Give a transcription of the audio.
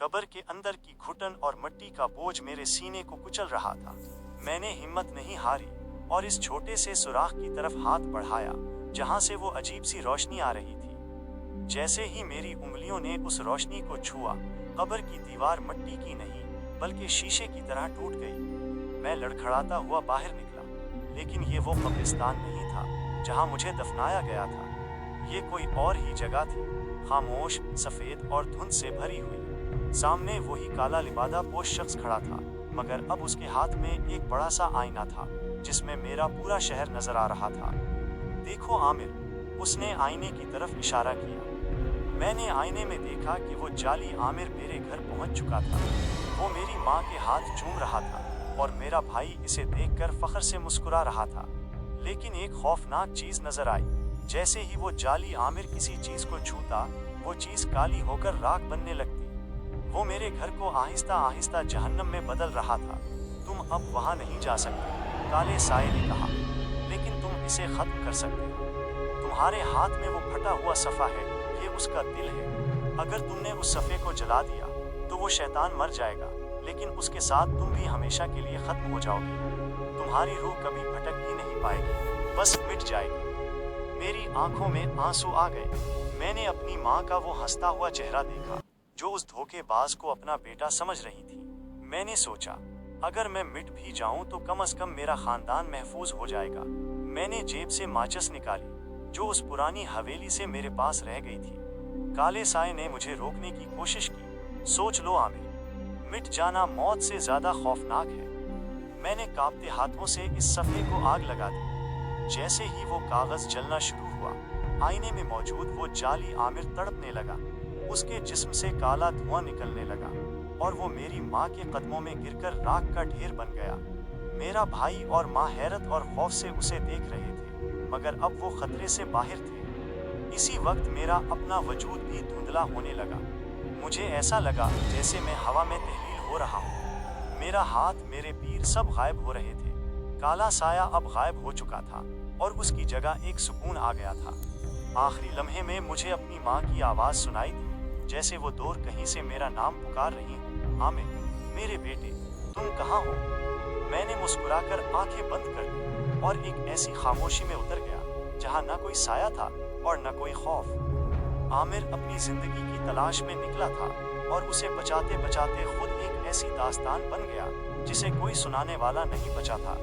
कब्र के अंदर की घुटन और मिट्टी का बोझ मेरे सीने को कुचल रहा था। मैंने हिम्मत नहीं हारी और इस छोटे से सुराख की तरफ हाथ बढ़ाया जहां से वो अजीब सी रोशनी आ रही थी। जैसे ही मेरी उंगलियों ने उस रोशनी को छुआ, कब्र की दीवार मिट्टी की नहीं बल्कि शीशे की तरह टूट गई। मैं लड़खड़ाता हुआ बाहर निकला, लेकिन ये वो कब्रिस्तान नहीं था जहां मुझे दफनाया गया था। ये कोई और ही जगह थी, खामोश, सफेद और धुंध से भरी हुई। सामने वही काला लिबादा पोश शख्स खड़ा था, मगर अब उसके हाथ में एक बड़ा सा आईना था जिसमें मेरा पूरा शहर नजर आ रहा था। देखो आमिर, उसने आईने की तरफ इशारा किया। मैंने आईने में देखा कि वो जाली आमिर मेरे घर पहुंच चुका था। वो मेरी माँ के हाथ चूम रहा था और मेरा भाई इसे देखकर फख्र से मुस्कुरा रहा था। लेकिन एक खौफनाक चीज नजर आई। जैसे ही वो जाली आमिर किसी चीज को छूता, वो चीज काली होकर राख बनने लगती। वो मेरे घर को आहिस्ता आहिस्ता जहन्नम में बदल रहा था। तुम अब वहां नहीं जा सकते, काले साए ने कहा, लेकिन तुम इसे खत्म कर सकते हो। तुम्हारे हाथ में वो फटा हुआ सफ़ा है, ये उसका दिल है। अगर तुमने उस सफ़े को जला दिया तो वो शैतान मर जाएगा, लेकिन उसके साथ तुम भी हमेशा के लिए खत्म हो जाओगे। तुम्हारी रूह कभी भटक ही नहीं पाएगी, बस मिट जाएगी। मेरी आंखों में आंसू आ गए। मैंने अपनी माँ का वो हंसता हुआ चेहरा देखा जो उस धोखेबाज को अपना बेटा समझ रही थी। मैंने सोचा, अगर मैं मिट भी जाऊं तो कम से कम मेरा खानदान महफूज हो जाएगा। मैंने जेब से माचिस निकाली जो उस पुरानी हवेली से मेरे पास रह गई थी। काले साए ने मुझे रोकने की कोशिश की। सोच लो आमिर, मिट जाना मौत से ज्यादा खौफनाक है। मैंने कांपते हाथों से इस सफ़े को आग लगा दी। जैसे ही वो कागज जलना शुरू हुआ, आईने में मौजूद वो जाली आमिर तड़पने लगा। उसके जिस्म से काला धुआं निकलने लगा और वो मेरी माँ के कदमों में गिरकर राख का ढेर बन गया। मेरा भाई और माँ हैरत और खौफ से उसे देख रहे थे, मगर अब वो खतरे से बाहर थे। इसी वक्त मेरा अपना वजूद भी धुंधला होने लगा। मुझे ऐसा लगा जैसे मैं हवा में तहलील हो रहा हूँ। मेरा हाथ, मेरे पैर सब गायब हो रहे थे। काला साया अब गायब हो चुका था और उसकी जगह एक सुकून आ गया था। आखिरी लम्हे में मुझे अपनी माँ की आवाज़ सुनाई दी, जैसे वो दूर कहीं से मेरा नाम पुकार रही हो। आमिर, मेरे बेटे, तुम कहाँ हो? मैंने मुस्कुराकर आंखें बंद कर दी और एक ऐसी खामोशी में उतर गया जहाँ न कोई साया था और न कोई खौफ। आमिर अपनी जिंदगी की तलाश में निकला था और उसे बचाते बचाते खुद एक ऐसी दास्तान बन गया जिसे कोई सुनाने वाला नहीं बचा था।